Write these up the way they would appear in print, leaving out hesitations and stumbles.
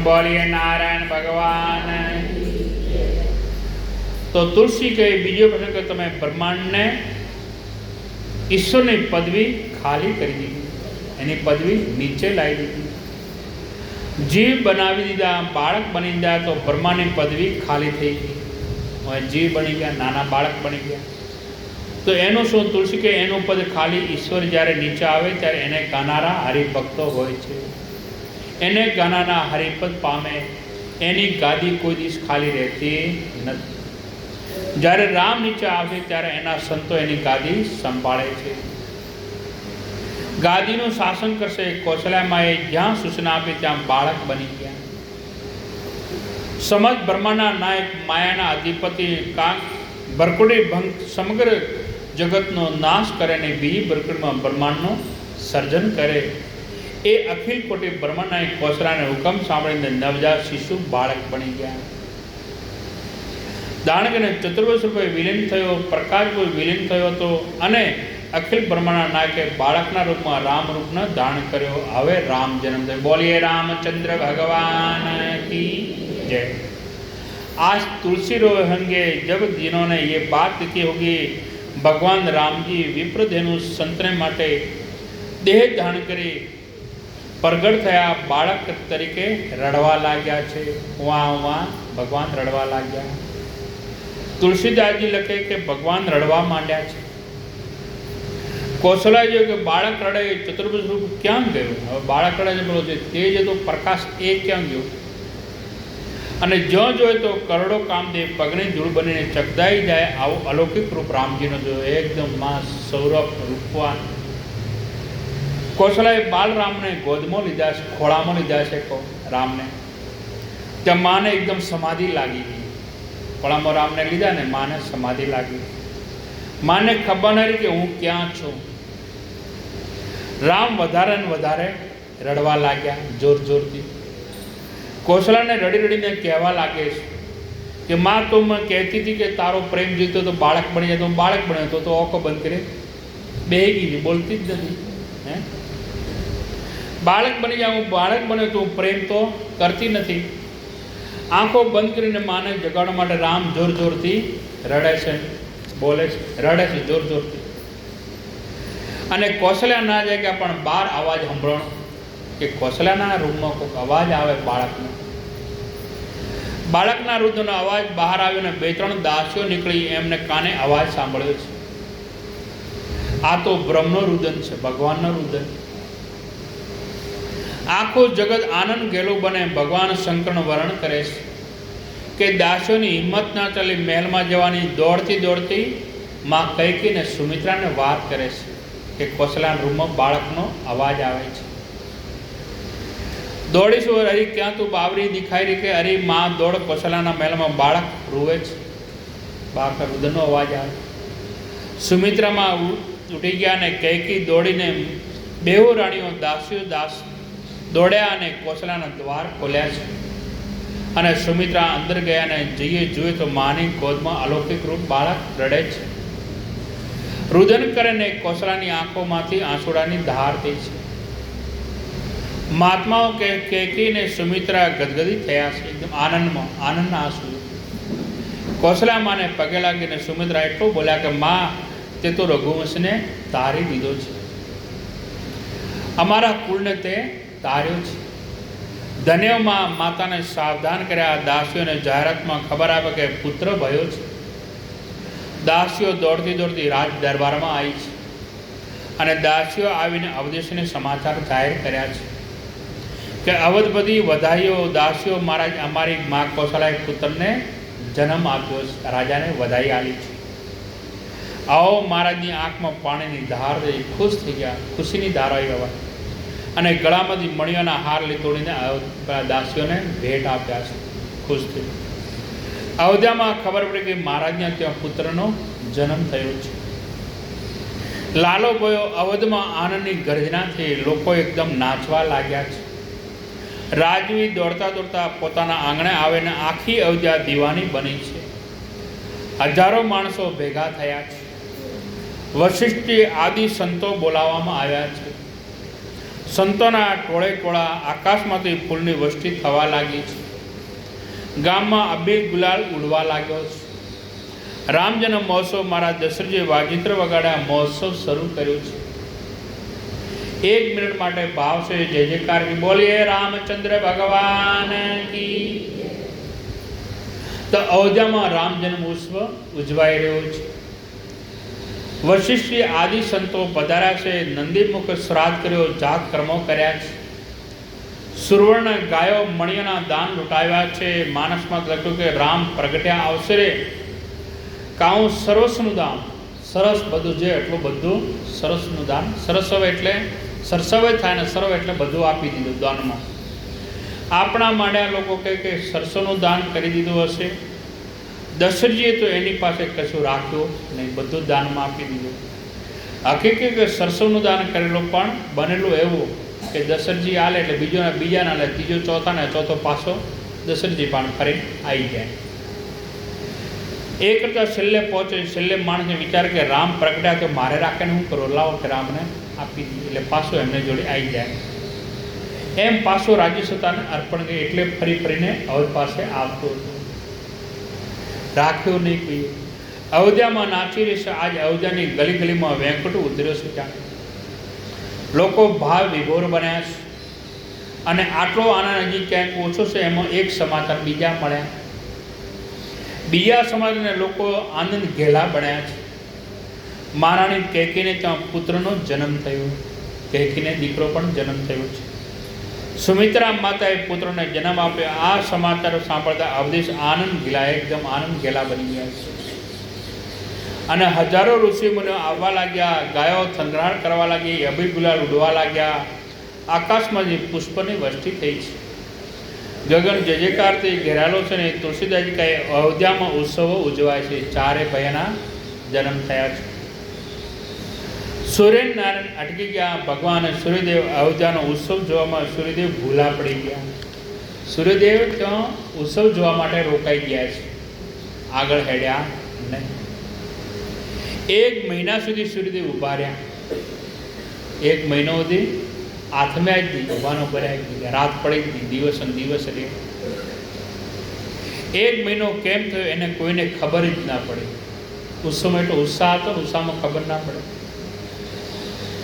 बोलिए नारायण भगवान। तो तुलसी के बीजो प्रसंग के तमे ब्रह्मांड ने ईश्वर ने पदवी खाली कर दी, एनी पदवी नीचे लाई दी। जीव बनावी दीधा, बाळक बनी गया तो ब्रह्मा ने पदवी खाली थी गई और जीव बनी गया, नाना बाळक बनी गया। तो एनु शू तुलसी के एनु पद खाली ईश्वर ज्यारे नीचे आवे त्यारे एने गानारा हरिभक्तो होय छे, एने गानारा हरिपद पामे, एनी गादी कोई दिवस खाली रहती नहीं। ज्यारे राम नीचे आवे त्यारे एना संतो एनी गादी संभाळे छे, गादीनुं शासन करशे। कौशल्या माए ज्यां सूचना आपी त्यां बाळक बनी गया। समस्त ब्रह्माना नायक मायाना अधिपति कांक बरकुड़ी भंग समग्र जगतनो नाश करे ने बीजी बरकुड़मां ब्रह्मांडनो सर्जन करे। ए अखिल कोटि ब्रह्मांडना कौशलाने हुकम सांभळीने नवजात शिशु बाळक बनी गया। दाणकने चतुर्वर्ष रूपे विलीन थयो, प्रकाश रूपे विलीन थयो तो अने अखिल ब्रह्मांडना नायके बाळकना रूपमां राम रूपने धारण कर्यो। हवे राम जन्म थयो। बोलिए रामचंद्र भगवान की जय। आज तुलसी रोहंगे जब जिन्होंने ये बात लिखी होगी, भगवान राम जी विप्रधेनु संतने माटे देह धारण करी प्रगट थया, बाळक तरीके रड़वा लाग्या छे। वहाँ वहाँ भगवान रड़वा लाग्या। तुलसीदास जी लखे कि भगवान रड़वा मांड्या छे। कौशल्या जो कि बाळक रड़े चतुर्भुज रूप क्या गयो? हवे बाळक रड़े बोलो छे तेज तो प्रकाश ए क्या गयो? અને જો જોઈએ તો કરોડો કામદેવ પગની ધૂળ બનીને ચકદાઈ જાય આવું અલૌકિક રૂપ રામજીનો જોયો, એકદમ માં સૌરભ રૂપવાન। કૌશલાએ બાલરામને ગોદમાં લીધા છે, ખોળામાં લીધા છે રામને। ત્યાં માને એકદમ સમાધિ લાગી ગઈ। ખોળામાં રામને લીધા ને માને સમાધિ લાગી। માને ખબર નથી કે હું ક્યાં છું। રામ વધારે ને વધારે રડવા લાગ્યા જોર જોરથી। कौशला ने रड़ी रड़ी ने कहवा लगे कि माँ तुम कहती थी कि तारो प्रेम जीतो तो बाळक बनी जाए, तो बाळक बने तो ओको बंद करे बेगी जी बोलती ज नहीं है। बाळक बनी जाऊँ, बाळक बने तो प्रेम तो करती नहीं। आँखों बंद करीने माने जगाड़वा माटे राम जोर जोर थी रड़े छे, बोले रड़े छे जोर जोर थी। अने कौशल्या ना जाए कि पण बार आवाज सांभळणो कि कौशल्याना रूममां कोईक अवाज आवे बाळकनो। बाळकना रुदननो अवाज बहार आव्यो ने बे त्रण दासीओ निकળી एमने काने अवाज सांभळ्यो छे। आ तो ब्रह्मनो रुदन छे, भगवाननो रुदन। आखो जगत आनंद गेलो बने भगवान शंकरनो वर्णन करे छे कि दासीओनी हिम्मत ना चली महलमां जवानी दौड़ती दौड़ती मां कैकेयी ने सुमित्राने वात करे छे कि कौशल्याना रूममां बाळकनो अवाज आवे छे। दौड़ीशु अरे क्या तू बावरी दिखाई रही के अरे माँ दौड़ कौशल्याना महल में बाळक रोवे छे। बाळक रुदननो अवाज आवे। सुमित्रा माँ उठी गया ने कैकेयी दौड़ीने बेहू राणीओ दासीओ दास दौड़्या अने कौशल्याना द्वार खोल्या छे। अने सुमित्रा अंदर गया ने जईए जोए तो मानी गोदमां अलौकिक रूप बाळक रड़े छे। रुदन करे ने कौशल्यानी आंखोमांथी आंसुडानी धार थई छे। महात्माओं के कैकेयी ने सुमित्रा गदगदी थया छे, एकदम आनंदमां आनंदना आंसू। कौशल्या माने पगे लागीने सुमित्रा एटલું बोल्या कि माँ ते तो रघुवंशने तारी दीधो छे, अमारा कुळने ते तार्यो छे। धन्य माँ माताने सावधान कर्या। दासीओने जाहेरातमां खबर आपे कि पुत्र भयो छे। दासीओ दौड़ती दौड़ती राज दरबारमां आई छे अने दासीओ आवीने अवधेशने समाचार जाहेर कर्या छे कि अवधपति वधाईओ दासीओ महाराज अमारी माँ कौशल्याए पुत्रने जन्म आप्यो छे, राजाने वधाई आली छे। आओ महाराजनी आँखमां पाणीनी धार थई खुश थई गया, खुशीनी धार आई गई अने गळामांथी मणियोना हार लई तोड़ीने दासीओने भेट आप्या छे, खुश थई। अयोध्यामां खबर पड़ी कि महाराजना त्यां पुत्रनो जन्म थयो छे। लालो गयो। अवधमां आनंदनी गर्जना थई, लोको एकदम नाचवा लाग्या छे। राजवी दौड़ता दौड़ता पोताना आंगणे आवे ने आखी अयोध्या दीवानी बनी छे। हजारों माणसों भेगा थया छे। વશિષ્ઠ આદિ સંતો બોલાવવામાં આવ્યા છે. સંતોના ટોળે ટોળા આકાશમાંથી ફૂલની વૃષ્ટિ થવા લાગી છે. ગામમાં અબીર ગુલાલ ઉડવા લાગ્યો છે. રામજન્મ મહોત્સવ મારા દશરથજીએ વાજિંત્ર વગાડ્યા મહોત્સવ શરૂ કર્યો છે. 1 મિનિટ માટે ભાવ છે જય જયકાર કી બોલીએ રામચંદ્ર ભગવાન કી. તો અયોધ્યામાં રામ જન્મ ઉત્સવ ઉજવાઈ રહ્યો છે. વશિષ્ઠ આદિ સંતો પધાર્યા છે. નંદીમુખ શ્રાદ્ધ કર્યો, જાત કર્મો કર્યા છે. સુવર્ણ ગાયો મણિયોના દાન લૂંટાવ્યા છે. માનસમાં લખ્યું કે રામ પ્રગટ્યા અવસરે કાઉ સરસનું દાન, સરસ બધું જે એટલું બધું સરસનું દાન. સરસવ એટલે સરસવ થાય ને સરવ એટલે બધું આપી દીધું દાનમાં. આપણા માંડ્યા લોકો કહે કે સરસોનું દાન કરી દીધું હશે. દશરથજીએ તો એની પાસે કશું રાખ્યું નહીં, બધું દાનમાં આપી દીધું. હકીકત કે સરસોનું દાન કરેલું પણ બનેલું એવું કે દશરથજી આલે એટલે બીજાના લે, ત્રીજો ચોથા ને ચોથો પાછો દશરથજી પણ ફરી આવી જાય. એ કરતાં છેલ્લે પહોંચે, છેલ્લે માણસને વિચાર કે રામ પ્રગટ્યા તો મારે રાખીને શું કરો, લાવો કે રામને આપી દીધી, એટલે પાછો એમને જોડે આવી જાય. એમ પાછો રાજ્ય સત્તાને અર્પણ કરી, એટલે ફરી ફરીને અવધ પાસે આવતો હતો. રાખ્યો નહીં કોઈ. અયોધ્યામાં નાચી રહેશે. આજ અયોધ્યાની ગલી ગલીમાં વેંકટ ઉતર્યો છે. ત્યાં લોકો ભાવ વિભોર બન્યા છે. અને આટલો આનંદ હજી ક્યાંક ઓછો છે. એમાં એક સમાચાર બીજા મળ્યા. બીજા સમાજના લોકો આનંદ ઘેલા બન્યા છે. મહારાણી કૈકેયીને ત્યાં પુત્રનો જન્મ થયો. કૈકેયીને દીકરો પણ જન્મ થયો છે. સુમિત્રા માતાએ પુત્રને જન્મ આપ્યો. આ સમાચાર સાંભળતા અવધેશ આનંદ ઘેલા, એકદમ આનંદ ઘેલા બની ગયા છે. અને હજારો ઋષિમુનિઓ આવવા લાગ્યા. ગાયો થનગનાટ કરવા લાગી, અબીર ગુલાલ ઉડવા લાગ્યા. આકાશમાં જે પુષ્પની વૃષ્ટિ થઈ છે. ગગન જય જયકારથી ઘેરાયેલો છે. ને તુલસીદાસજી કહે અયોધ્યામાં ઉત્સવો ઉજવાય છે. 4 ભાઈના જન્મ થયા છે. સૂર્યનારાયણ અટકી ગયા. ભગવાન સૂર્યદેવ અયોધ્યાનો ઉત્સવ જોવામાં સૂર્યદેવ ભૂલા પડી ગયા. સૂર્યદેવ ત્યાં ઉત્સવ જોવા માટે રોકાઈ ગયા છે, આગળ હેડ્યા નહીં. 1 મહિના સુધી સૂર્યદેવ ઊભા રહ્યા. 1 મહિનો સુધી આથમ્યા જ નહીં, ઊભાનો ભર્યા જ નહીં. રાત પડી ગઈ, દિવસ અને દિવસ રહે. 1 મહિનો કેમ થયો એને કોઈને ખબર જ ના પડી. ઉત્સવમાં એટલો ઉત્સાહ હતો, ઉત્સાહમાં ખબર ના પડે.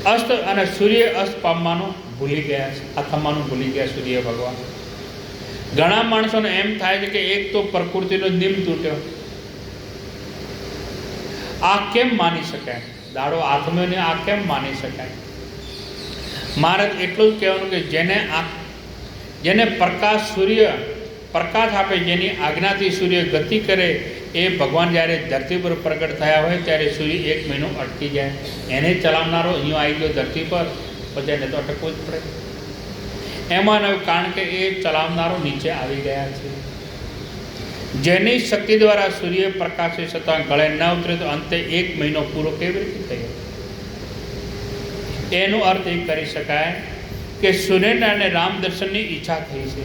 અસ્ત અને સૂર્ય અસ્ત પામવાનું ભૂલી ગયા છે, આથમવાનું ભૂલી ગયા સૂર્ય ભગવાન. ઘણા માણસોને એમ થાય છે કે એક તો પ્રકૃતિનો નિયમ તૂટ્યો, આ કેમ માની શકાય? દાડો આથમ્યો ને આ કેમ માની શકાય? મારે એટલું જ કહેવાનું કે જેને પ્રકાશ સૂર્ય પ્રકાશ આપે, જેની આજ્ઞાથી સૂર્ય ગતિ કરે, એ ભગવાન જ્યારે ધરતી પર પ્રગટ થયા હોય ત્યારે સૂર્ય 1 મહિનો અટકી જાય. એને ચલાવનારો અહીંયા આવી ગયો ધરતી પર, પછી એને તો અટકવું જ પડે. એમાં નવું કારણ કે એ ચલાવનારો નીચે આવી ગયા છે. જેની શક્તિ દ્વારા સૂર્ય પ્રકાશે છતાં ગળે ન ઉતરે તો અંતે 1 મહિનો પૂરો કેવી રીતે થયો? એનો અર્થ એ કરી શકાય કે સૂર્યનારાયણને રામ દર્શનની ઈચ્છા થઈ છે.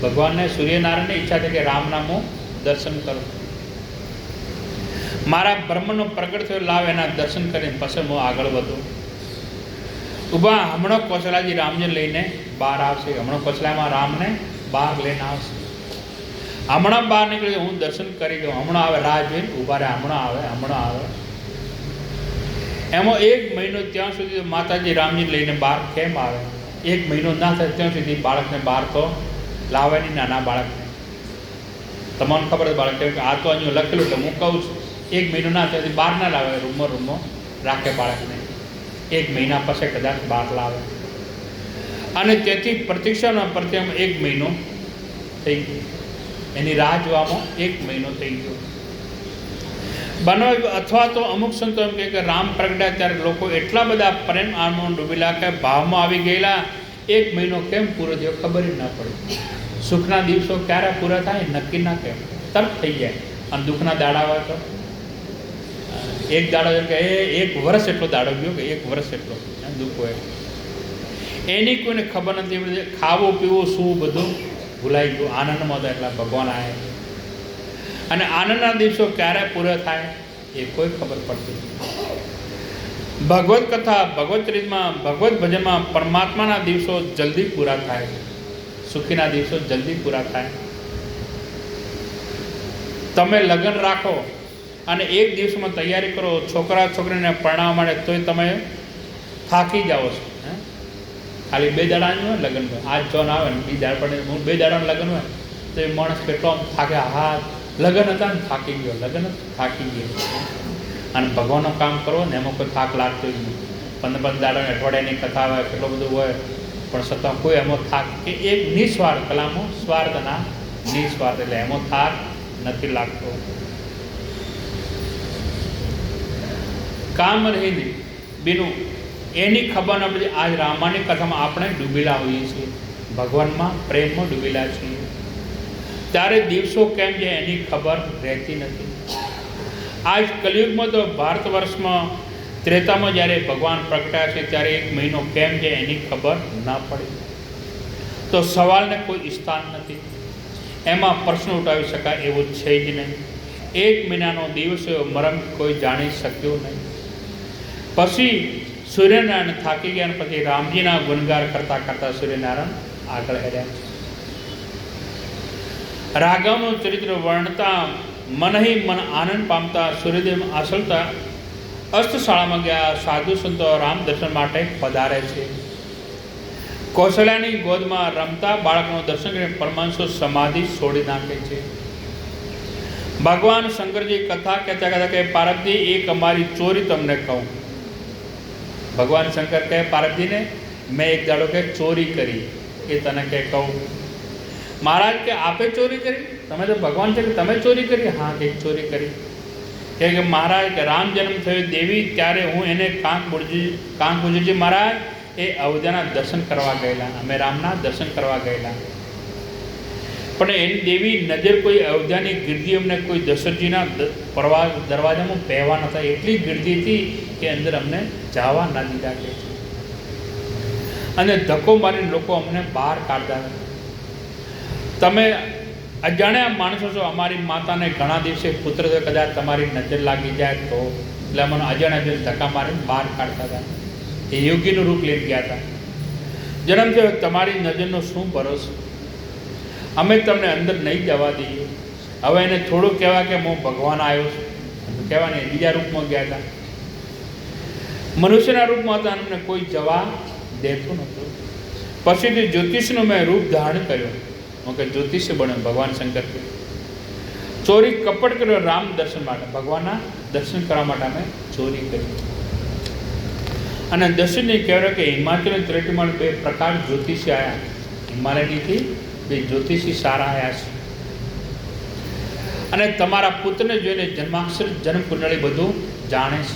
ભગવાનને સૂર્યનારાયણની ઈચ્છા થઈ કે રામ નામો દર્શન કરો. મારા બ્રહ્મનો પ્રગટ થયો, લાવ એના દર્શન કરીને પછી હું આગળ વધું. ઊભા હમણાં કોસલાજી રામને લઈને બહાર આવશે. હમણાં કોસલામાં રામને બહાર લઈને આવશે. હમણાં બહાર નીકળી હું દર્શન કરી દઉં. હમણાં આવે, રાહ જોઈને ઊભા રહે, હમણાં આવે, હમણાં આવે. એમાં 1 મહિનો ત્યાં સુધી માતાજી રામજી લઈને બહાર કેમ આવે? 1 મહિનો ના થાય ત્યાં સુધી બાળકને બહાર તો લાવે નહીં, નાના બાળકને. તમને ખબર છે બાળક કે આ તો અહીંયા લખેલું છે, હું કહું છું 1 મહિનો ના થાય બહાર ના લાવે, રૂમમાં રાખે બાળકને. 1 મહિના પછી કદાચ બહાર લાવે. અને તેથી પ્રતીક્ષાના પ્રત્યેમાં 1 મહિનો થઈ ગયો. એની રાહ જોવામાં 1 મહિનો થઈ ગયો. બનવા અથવા તો અમુક સંતો એમ કહે કે રામ પ્રગટ્યા ત્યારે લોકો એટલા બધા પ્રેમ આનંદમાં ડૂબેલા કે ભાવમાં આવી ગયેલા, 1 મહિનો કેમ પૂરો થયો ખબર જ ના પડી. સુખના દિવસો ક્યારે પૂરા થાય નક્કી ના કેમ, તરત થઈ જાય. અને દુઃખના દાડા હોય તો 1 દાડો એમ કે 1 વર્ષ એટલો દાડો ગયો કે 1 વર્ષ એટલો દુઃખ હોય એની કોઈને ખબર નથી. ખાવું પીવું શું બધું ભૂલાઈ ગયું. આનંદમાં હતા એટલા ભગવાન આવ્યા. અને આનંદના દિવસો ક્યારે પૂરા થાય એ કોઈ ખબર પડતી. ભગવત કથા, ભગવત ચરિત્રમાં, ભગવત ભજનમાં પરમાત્માના દિવસો જલ્દી પૂરા થાય છે. સુખીના દિવસો જલ્દી પૂરા થાય. તમે લગ્ન રાખો અને એક દિવસમાં તૈયારી કરો છોકરા છોકરીને પરણાવવા માટે, તોય તમે થાકી જાઓ છો. ખાલી 2 દાડાનું હોય લગ્ન હોય, આજ જો ના આવે ને 2 દાડાનું લગ્ન હોય તો એ માણસ કેટલો થાકે. હા, લગ્ન હતા ને થાકી ગયો, લગ્ન થાકી ગયો. અને ભગવાનનું કામ કરો ને એમાં કોઈ થાક લાગતો જ નહીં. 15 દાડાની અઠવાડિયાની કથા હોય, કેટલો બધું હોય, પણ છતાં કોઈ એમાં થાક કે એક નિસ્વાર્થ, કલામાં સ્વાર્થ ના નિસ્વાર્થ, એટલે એમાં થાક નથી લાગતો. કામ રહીને બીનું એની ખબર ન પડી. આજ રામાની કથામાં આપણે ડૂબેલા હોઈએ છીએ, ભગવાનમાં પ્રેમમાં ડૂબેલા છીએ. ત્યારે દિવસો કેમ છે એની ખબર રહેતી નથી. આજ કલિયુગમાં તો ભારત વર્ષમાં ત્રેતામાં જ્યારે ભગવાન પ્રગટ્યા છે ત્યારે 1 મહિનો કેમ છે એની ખબર ના પડી. તો સવાલને કોઈ સ્થાન નથી, એમાં પ્રશ્ન ઉઠાવી શકાય એવું છે જ નહીં. 1 મહિનાનો દિવસ મરમ કોઈ જાણી શક્યો નહીં. પછી સૂર્યનારાયણ થાકી ગયા અને પછી રામજીના ગુણગાર કરતા કરતા સૂર્યનારાયણ આગળ હેડ્યા. રાઘવનું ચરિત્ર વર્ણતા મનહી મન આનંદ પામતા સૂર્યદેવ આસલતા અસ્તશાળામાં ગયા. સાધુ સંતો રામ દર્શન માટે પધારે છે. કૌશલ્યાની ગોદમાં રમતા બાળકનું દર્શન કરીને પરમાંશુ સમાધિ છોડી નાખે છે. ભગવાન શંકરજી કથા કહેતા કહેતા કે પાર્વતી, એક અમારી ચોરી તમને કહું. ભગવાન શંકર કહે પાર્વતીને, મેં એક દાડો કે ચોરી કરી, એ તને કે કહું. મહારાજ કે આપે ચોરી કરી? તમે તો ભગવાન છે કે તમે ચોરી કરી? હા, કે ચોરી કરી. કે મહારાજ કે રામ જન્મ થયો દેવી ત્યારે હું એને કાંક ગુજરજી મહારાજ એ અયોધ્યાના દર્શન કરવા ગયેલા, અમે રામના દર્શન કરવા ગયેલા. પણ એની દેવી નજર કોઈ અયોધ્યાની ગીર્દી અમને કોઈ દશરથજીના દરવાજામાં પહેવા નતા. એટલી ગીર્દી હતી કે અંદર અમને જવા ના દીધા કે છે. અને ધક્કો મારીને લોકો અમને બહાર કાઢતા. તમે અજાણ્યા માણસો છો. અમારી માતાને ઘણા દિવસે પુત્ર તો કદાચ તમારી નજર લાગી જાય તો, એટલે અમને અજાણ્યા ધક્કા મારીને બહાર કાઢતા હતા. એ યોગીનું રૂપ લઈ ગયા હતા. જન્મ થયો તમારી નજરનો શું ભરોસો? અમે તમને અંદર નહીં જવા દઈએ. હવે એને થોડું કહેવા કે હું ભગવાન આવ્યો છું, કહેવા નહીં, બીજા રૂપમાં ગયા હતા. મનુષ્યના રૂપમાં હતા, અમને કોઈ જવા દેતું નહોતું. પછીથી જ્યોતિષનું મેં રૂપ ધારણ કર્યું. કે જ્યોતિષ બન્યો ભગવાન શંકર. ચોરી કપટ કર્યો રામ દર્શન માટે, ભગવાનના દર્શન કરવા માટે અમે ચોરી કરી. અને દર્શનને કહેવાય કે હિમાચલ ત્રેટીમાં 2 પ્રકાર જ્યોતિષી આવ્યા. હિમાલયથી 2 જ્યોતિષી સારા આવ્યા છે. અને તમારા પુત્રને જોઈને જન્માક્ષર જન્મ કુંડળી બધું જાણે છે.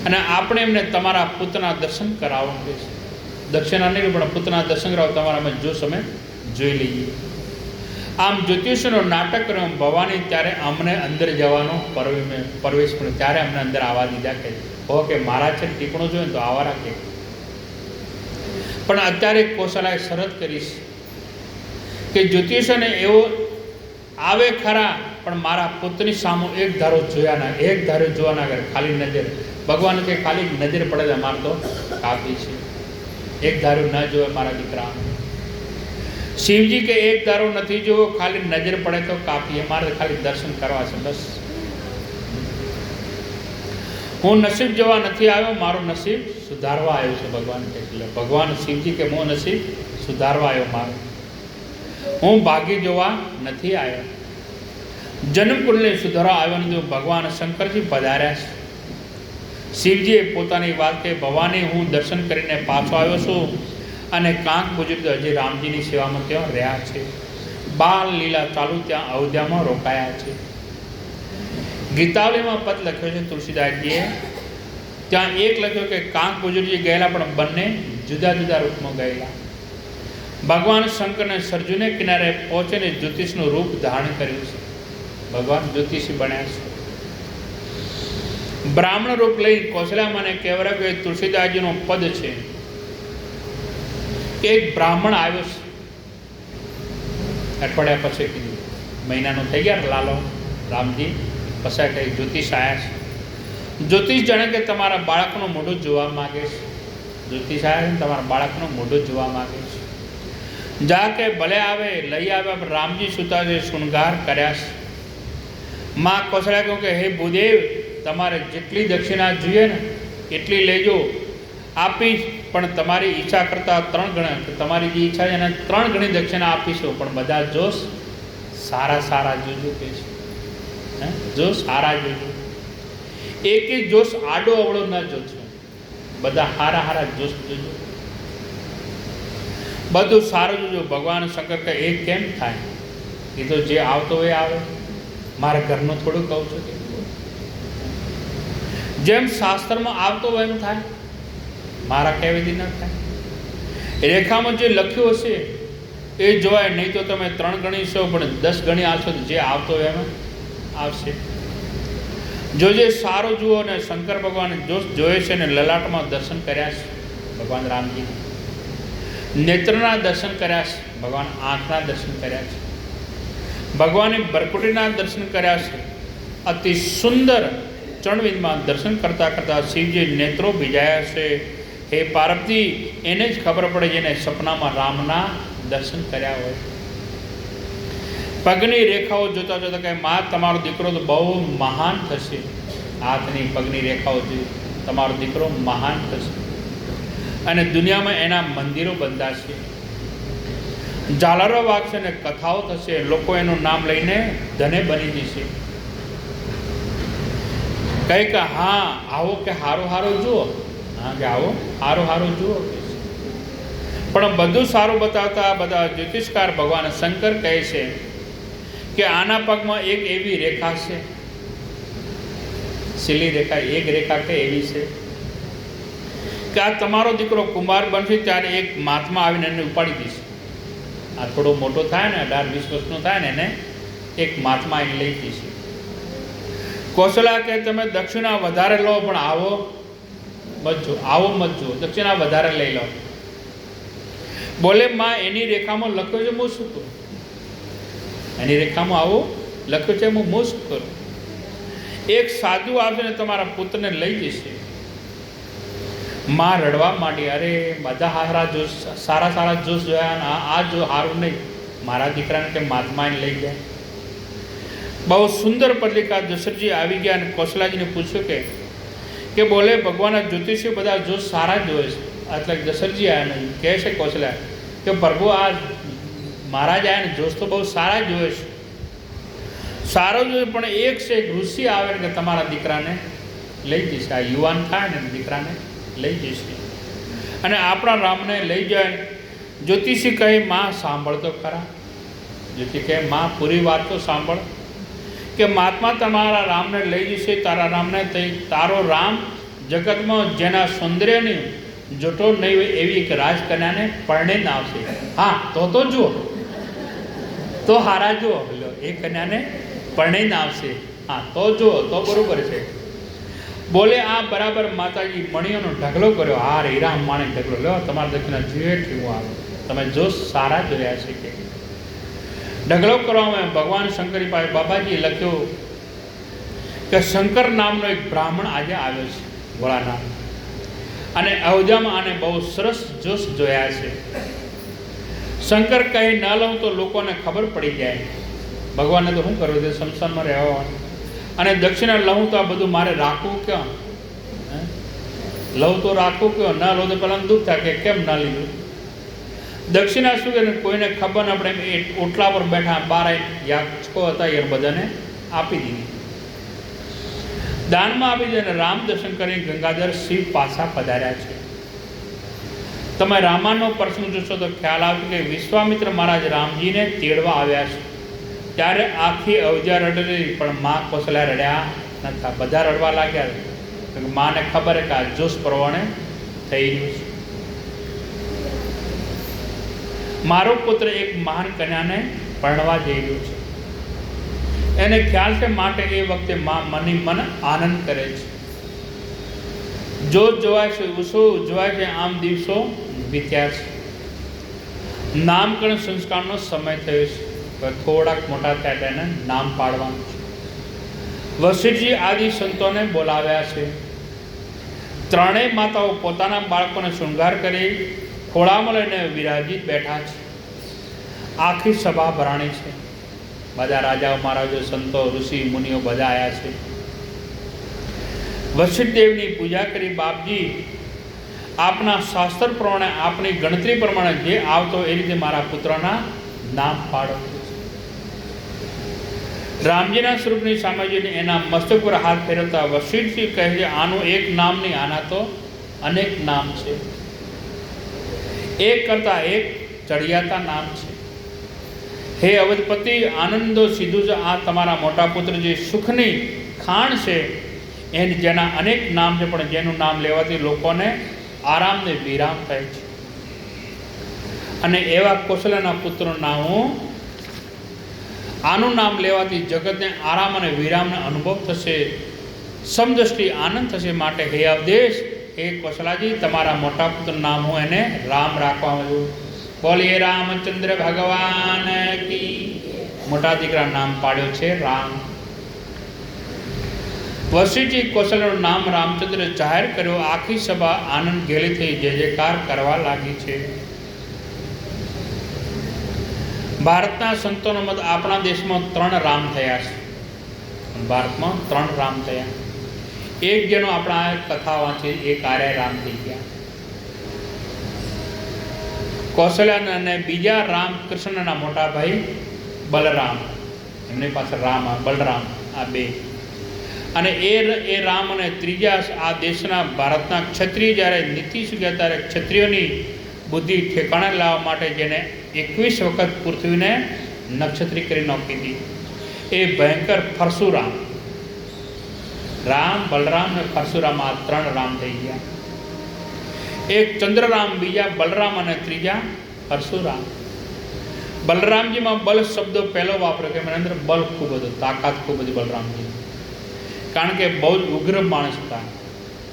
અને આપણે એમને તમારા પુત્રના દર્શન કરાવવાનું છે. દક્ષિણા નહીં પણ પુત્રના દર્શન કરાવો તમારા અમે જો સમય જોઈ લઈએ. આમ જ્યોતિષનું નાટક કર્યું ભવાની. ત્યારે અમને અંદર જવાનો પ્રવેશ પણ ત્યારે અમને અંદર આવવા દીધા. કે મહારાજ છે ટીપણું જોઈએ તો આવા રાખે. પણ અત્યારે કૌશલાએ શરત કરીશ કે જ્યોતિષને એવો આવે ખરા, પણ મારા પુત્રની સામું એક ધારો જોયા ના, એક ધારો જોવા ના કરે. ખાલી નજર, ભગવાન કે ખાલી નજર પડે તો અમારે તો કાપી છે. એક ધારો ન જોવે મારા દીકરા. શિવજી કે એક ધારો નથી જોવો, ખાલી નજર પડે તો કાપીએ. મારે ખાલી દર્શન કરવા છે બસ. હું નસીબ જોવા નથી આવ્યો, મારું નસીબ સુધારવા આવ્યો છે. ભગવાન કે ભગવાન શિવજી કે હું નસીબ સુધારવા આવ્યો મારું, હું ભાગ્ય જોવા નથી આવ્યો. જન્મ કુંડળી સુધારવા આવ્યો નથી. ભગવાન શંકરજી પધાર્યા છે. શિવજીએ પોતાની વાત કે ભવાની હું દર્શન કરીને પાછો આવ્યો છું. અને કાંક બુજુર્ગ હજી રામજીની સેવામાં ત્યાં રહ્યા છે. બાલ લીલા ચાલુ ત્યાં અયોધ્યામાં રોકાયા છે. ગીતાવલીમાં પદ લખ્યો છે તુલસીદાસજીએ. ત્યાં એક લખ્યો કે કાંક બુજુર્ગજી ગયેલા, પણ બંને જુદા જુદા રૂપમાં ગયેલા. ભગવાન શંકરને સરજુને કિનારે પહોંચીને જ્યોતિષનું રૂપ ધારણ કર્યું છે. ભગવાન જ્યોતિષી બન્યા છે. બ્રાહ્મણ રૂપ લઈ કૌશલ્યા મને કહેવાય કે તુલસીદાસજીનું પદ છે કે એક બ્રાહ્મણ આવ્યો છે. અઠવાડિયા પછી કીધું, મહિનાનો થઈ ગયા લાલો રામજી, પછી કંઈ જ્યોતિષ આવ્યા છે. જ્યોતિષ જાણે કે તમારા બાળકનું મોઢું જોવા માગે છે. જ્યોતિષ આવે ને તમારા બાળકનું મોઢું જોવા માગે છે. જા કે ભલે આવે લઈ આવ્યા, પણ રામજી સુતા છે, શૃંગાર કર્યા છે. માં કૌશલ્યા કહ્યું કે હે ભૂદેવ, તમારે જેટલી દક્ષિણા જોઈએ ને એટલી લેજો, આપીશ, પણ તમારી ઈચ્છા કરતાં 3 ગણા, તમારી જે ઈચ્છા છે એને 3 ગણી દક્ષિણા આપીશું, પણ બધા જોશ સારા સારા જોજો કે છે. જોશ સારા જોજો, એક જોશ આડો અવળો ન જોજો, બધા હારા હારા જોશ જોજો, બધું સારું જોજો. ભગવાન શંકર કહે એ કેમ થાય? એ તો જે આવતો હોય આવે, મારે ઘરનું થોડું કહું છું કે જેમ શાસ્ત્રમાં આવતો હોય એમ થાય, મારા કહેવાથી ન થાય. રેખામાં જે લખ્યું હશે એ જોવાય, નહીં તો તમે 3 ગણી છો પણ 10 ગણી આવશો તો જે આવતો હોય એમાં આવશે. જોજે સારું જુઓ. ને શંકર ભગવાન જોશ જોયે છે ને લલાટમાં દર્શન કર્યા છે ભગવાન રામજી, નેત્રના દર્શન કર્યા છે, ભગવાન આંખના દર્શન કર્યા છે, ભગવાનની બરકુટીના દર્શન કર્યા છે. અતિ સુંદર ચણવિંદમાં દર્શન કરતાં કરતાં શિવજી નેત્રો ભીજાયા છે. હે પાર્વતી, એને જ ખબર પડે જેને સપનામાં રામના દર્શન કર્યા હોય. પગની રેખાઓ જોતા જોતા કહે માં, તમારો દીકરો તો બહુ મહાન થશે. હાથની પગની રેખાઓ જોઈ, તમારો દીકરો મહાન થશે અને દુનિયામાં એના મંદિરો બંધાશે, ઝાલરો વાગશે ને કથાઓ થશે, લોકો એનું નામ લઈને ધને બની જશે. કહે કે હા આવો, કે હારું હારું જુઓ. હા કે આવો હારું હારું જુઓ. પણ બધું સારું બતાવતા બધા જ્યોતિષકાર ભગવાન શંકર કહે છે કે આના પગમાં એક એવી રેખા છે, સીલી રેખા, એક રેખા કે એવી છે કે આ તમારો દીકરો કુમાર બનશે ત્યારે એક મહાત્મા આવીને એને ઉપાડી દેશે. આ થોડો મોટો થાય ને, 18-20 વર્ષનો થાય ને, એને એક મહાત્મા એને લઈ જશે. કૌશલ્યા કે તમે દક્ષિણા વધારે લો, પણ આવો મત જો, આવો મત જો, દક્ષિણા વધારે લઈ લો. બોલે માં, એની રેખામાં લખ્યું છે, હું શું કરું? એની રેખામાં આવો લખ્યું છે, હું શું કરું? એક સાધુ આવશે ને તમારા પુત્રને લઈ જશે. માં રડવા માંડી, અરે બધા હારા જોશ, સારા સારા જોશ જોયા ને આ જો સારું નહીં, મારા દીકરાને કે મહાત્માને લઈ જાય. બહુ સુંદર પત્રિકા દશરથજી આવી ગયા અને કૌશલાજીને પૂછ્યું કે બોલે ભગવાનના જ્યોતિષીઓ બધા જોશ સારા જોવે છે. એટલે દશરથજી આવ્યા નહીં, કહે છે કૌશલ્યા કે પ્રભુ આ મહારાજ આવ્યા ને જોશ તો બહુ સારા જોવે છે, સારો જોઈએ, પણ એક છે ઋષિ આવે કે તમારા દીકરાને લઈ જશે. આ યુવાન થાય ને દીકરાને લઈ જશે અને આપણા રામને લઈ જાય. જ્યોતિષી કહે માં સાંભળ તો ખરા. જ્યોતિષી કહે માં પૂરી વાત તો સાંભળ કે મહાત્મા તમારા રામને લઈ જશે. તારા રામને તારો રામ જગતમાં જેના સૌંદર્યની જોટો નહીં હોય એવી એક રાજકન્યાને પરણીને આવશે. હા તો જુઓ, તો હારા જુઓ, એ કન્યાને પરણીને આવશે. હા તો જુઓ, તો બરોબર છે. બોલે આ બરાબર માતાજી મણીઓનો ઢગલો કર્યો, હાર હીરા માણે ઢગલો લો, તમારા દક્ષિણા જોઈએ કેવું આવે, તમે જો સારા જોયા છે કે ઢગલો કરવામાં. ભગવાન શંકરી પાસે બાબાજી લખ્યું કે શંકર નામનો એક બ્રાહ્મણ આજે આવ્યો છે, ભોળાનાથ, અને અયોધ્યામાં આને બહુ સરસ જોશ જોયા છે. શંકર કહી ન લઉં તો લોકોને ખબર પડી જાય. ભગવાનને તો શું કરવું છે, સંસારમાં રહેવાનું, અને દક્ષિણા લઉં તો આ બધું મારે રાખવું ક્યાં? લઉં તો રાખવું ક્યાં? ન લઉં તો પેલા દુઃખ થાય કે કેમ ના લીધું. દક્ષિણા શું કે કોઈને ખબર ન પડે, એ ઓટલા પર બેઠા 12 યાચકો હતા એ બધાને આપી દીધી, દાનમાં આપી દીધી. અને રામ દર્શન કરી ગંગાધર શિવ પાછા પધાર્યા છે. તમે રામાયણનો પ્રસંગ જોશો તો ખ્યાલ આવશે કે વિશ્વામિત્ર મહારાજ રામજીને તેડવા આવ્યા છે ત્યારે આખી અયોધ્યા રડેલી, પણ માં કૌશલ્યા રડ્યા નતા. બધા રડવા લાગ્યા. માને ખબર કે આ જોશ પ્રમાણે થઈ રહ્યું છે. મારો પુત્ર એક મહાન કન્યાને પરણવા જઈ રહ્યો છે, એને ખ્યાલ છે, માટે એ વખતે મન આનંદ કરે છે. જોત જોવાય છે, ઉત્સવ ઉજવાય છે. આમ દિવસો વીત્યા છે. નામકરણ સંસ્કારનો સમય થયો છે. થોડાક મોટા થયા એને નામ પાડવાનું છે. વશિષ્ઠજી આદિ સંતોને બોલાવ્યા છે. ત્રણેય માતાઓ પોતાના બાળકોને શૃંગાર કરી ખોળામાં લઈને વિરાજિત બેઠા છે. આખી સભા ભરાણી છે. બધા રાજાઓ, મહારાજો, સંતો, ઋષિ મુનિઓ બધા આવ્યા છે. વશિષ્ઠ દેવની પૂજા કરી, બાપજી આપના શાસ્ત્ર પ્રમાણે, આપની ગણતરી પ્રમાણે જે આવતો એ રીતે મારા પુત્રના નામ પાડો. રામજીના સ્વરૂપની સામે જોઈને એના મસ્તક પર હાથ ફેરવતા વશિષ્ઠજી કહે છે, આનું એક નામ નહીં, આના તો અનેક નામ છે. એક કરતા એક ચડિયાતા નામ છે. હે અવધપતિ, આનંદો સીધું છે. આ તમારા મોટા પુત્ર જે સુખની ખાણ છે, એને જેના અનેક નામ છે, પણ જેનું નામ લેવાથી લોકોને આરામ ને વિરામ થાય છે. અને એવા કૌશલ્યના પુત્રનું નામ હું, આનું નામ લેવાથી જગતને આરામ અને વિરામનો અનુભવ થશે, સમદ્રષ્ટિ આનંદ થશે. માટે હે અવધેશ, હે કૌશલાજી, તમારા મોટા પુત્ર નામ હું એને રામ રાખવામાં છું. બોલીએ રામચંદ્ર ભગવાન કી. મોટા દીકરા નામ પાડ્યો છે રામ. વશિષ્ઠજી કૌશલ્યનું નામ રામચંદ્ર જાહેર કર્યો. આખી સભા આનંદ ઘેલી થઈ જય જયકાર કરવા લાગી છે. ભારતના સંતોનો મત આપણા દેશમાં 3 રામ થયા છે. ભારતમાં 3 રામ થયા. એક જેનો આપણા કથા વાંચી, એક આર્ય રામ થઈ ગયા, કૌશલ્ય, અને બીજા રામ કૃષ્ણના મોટા ભાઈ બલરામ, એમની પાસે રામ, બલરામ, આ 2. અને એ રામ અને ત્રીજા આ દેશના ભારતના ક્ષત્રિય જ્યારે નીતિશ ગયા ત્યારે ક્ષત્રિયોની બુદ્ધિ ઠેકાણે લાવવા માટે જેને 21 વખત પૃથ્વીને નક્ષત્રી કરી નાખી હતી, એ ભયંકર પરશુરામ. રામ, બલરામ અને પરશુરામ, આ 3 રામ થઈ ગયા. એક ચંદ્રરામ, બીજા બલરામ અને ત્રીજા પરશુરામ. બલરામજીમાં બલ શબ્દો પહેલો વાપર્યો કે એમની અંદર બલ ખૂબ હતું, તાકાત ખૂબ હતી બલરામજી, કારણ કે બહુ જ ઉગ્ર માણસ હતા,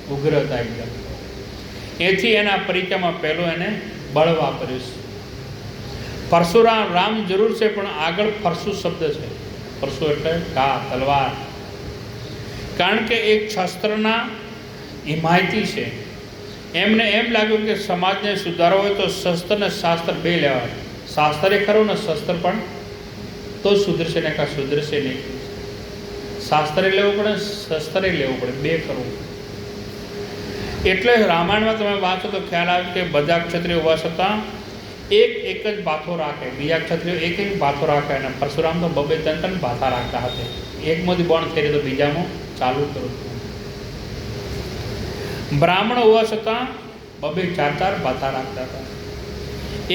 ઉગ્ર હતા એકદમ. એથી એના પરિચયમાં પહેલો એને બળ વાપર્યું છે. પરશુરામ રામ જરૂર છે, પણ આગળ પરશુ શબ્દ છે. પરશુ એટલે ઘા, તલવાર, કારણ કે એક શાસ્ત્રના હિમાયતી છે. એમને એમ લાગ્યું કે સમાજને સુધારવો હોય તો શસ્ત્ર ને શાસ્ત્ર 2 લેવા. શાસ્ત્રે ખરું ને શસ્ત્ર પણ તો સુધરશે ને, કાં સુધરશે નહીં. શાસ્ત્રે લેવું પડે, શસ્ત્રે લેવું પડે, 2 કરવું. એટલે રામાયણમાં તમે વાંચો તો ખ્યાલ આવે કે બધા ક્ષત્રિયો હોવા છતાં એક જ બાથો રાખે, બીજા ક્ષત્રિયો એક બાથો રાખે. અને પરશુરામ તો 2-3 બાથા રાખતા હતા. એકમાંથી બણ થઈ રહ્યો તો બીજામાં ચાલુ કરું. બ્રાહ્મણ હોવા છતાં 2-4 બાથા રાખતા હતા.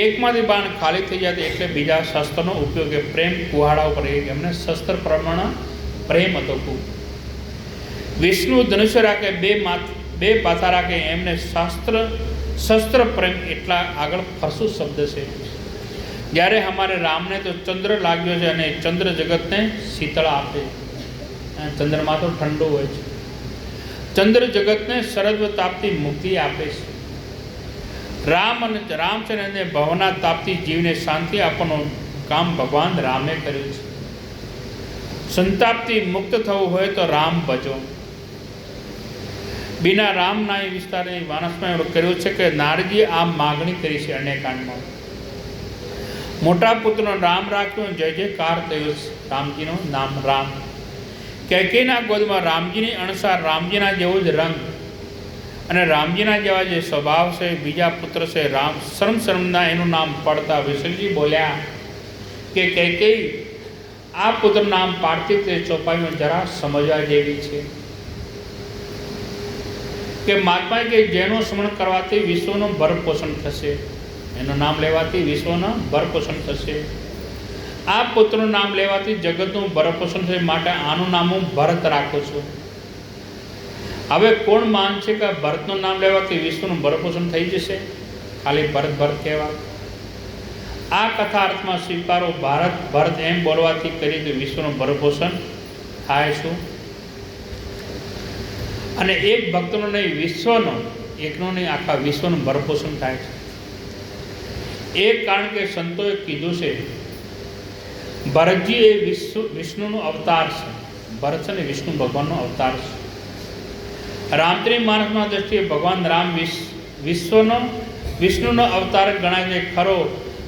એકમાંથી બાણ ખાલી થઈ જાય એટલે બીજા શસ્ત્રનો ઉપયોગ, એ પ્રેમ કુહાડા ઉપર, એમને શસ્ત્ર પ્રમાણે પ્રેમ હતો ખૂબ. વિષ્ણુ ધનુષ્ય રાખે, 2 પાથા રાખે, એમને શસ્ત્ર પ્રેમ. એટલા આગળ પરશુ શબ્દ છે. જ્યારે અમારે રામને તો ચંદ્ર લાગ્યો છે, અને ચંદ્ર જગતને શીતળ આપે. ચંદ્રમાં તો ઠંડુ હોય છે. ચંદ્ર જગતને શરદ તાપથી મુક્તિ આપે છે. રામ છે ને એને ભવના તાપથી જીવને શાંતિ આપવાનું કામ ભગવાન રામે કર્યું છે. સંતાપથી મુક્ત થવું હોય તો રામ ભજો. बिना रामना એ વિસ્તારની માણસમાં એવું કર્યું છે કે નારદજીએ આ માગણી કરી છે અરણ્યકાંડમાં. મોટા પુત્રનો રામ રાખ્યો, જય જયકાર થયો. રામજીનું નામ રામ. કૈકેયીના ગોદમાં રામજીની અણસાર, રામજીના જેવો જ રંગ અને રામજીના જેવા જે સ્વભાવ છે. બીજા પુત્ર છે રામ, શરમના એનું નામ પડતા વિશલજી બોલ્યા કે કૈકેયી, આ પુત્ર નામ પાડતી તે ચોપાઈમાં જરા સમજવા જેવી છે કે મહાત્મા કે જેનું સ્મરણ કરવાથી વિશ્વનું ભરપોષણ થશે, એનું નામ લેવાથી વિશ્વનું ભરપોષણ થશે. આ પુત્રનું નામ લેવાથી જગતનું ભરપોષણ થશે, માટે આનું નામ હું ભરત રાખું છું. હવે કોણ માનશે કે ભરતનું નામ લેવાથી વિશ્વનું ભરપોષણ થઈ જશે? ખાલી ભરત કહેવા. આ કથા અર્થમાં સ્વીકારો. ભરત એમ બોલવાથી કરી તો વિશ્વનું ભરપોષણ થાય શું? અને એક ભક્તનો નહીં, વિશ્વનો, એકનો નહીં, આખા વિશ્વનું ભરપોષણ થાય છે. એક કારણ કે સંતોએ કીધું છે ભરતજી એ વિષ્ણુનું અવતાર છે. ભરત છે ને વિષ્ણુ ભગવાનનો અવતાર છે. રામત્રી માનસમાં દ્રષ્ટિએ ભગવાન રામ વિષ્ણુનો અવતાર ગણાય છે. ખરો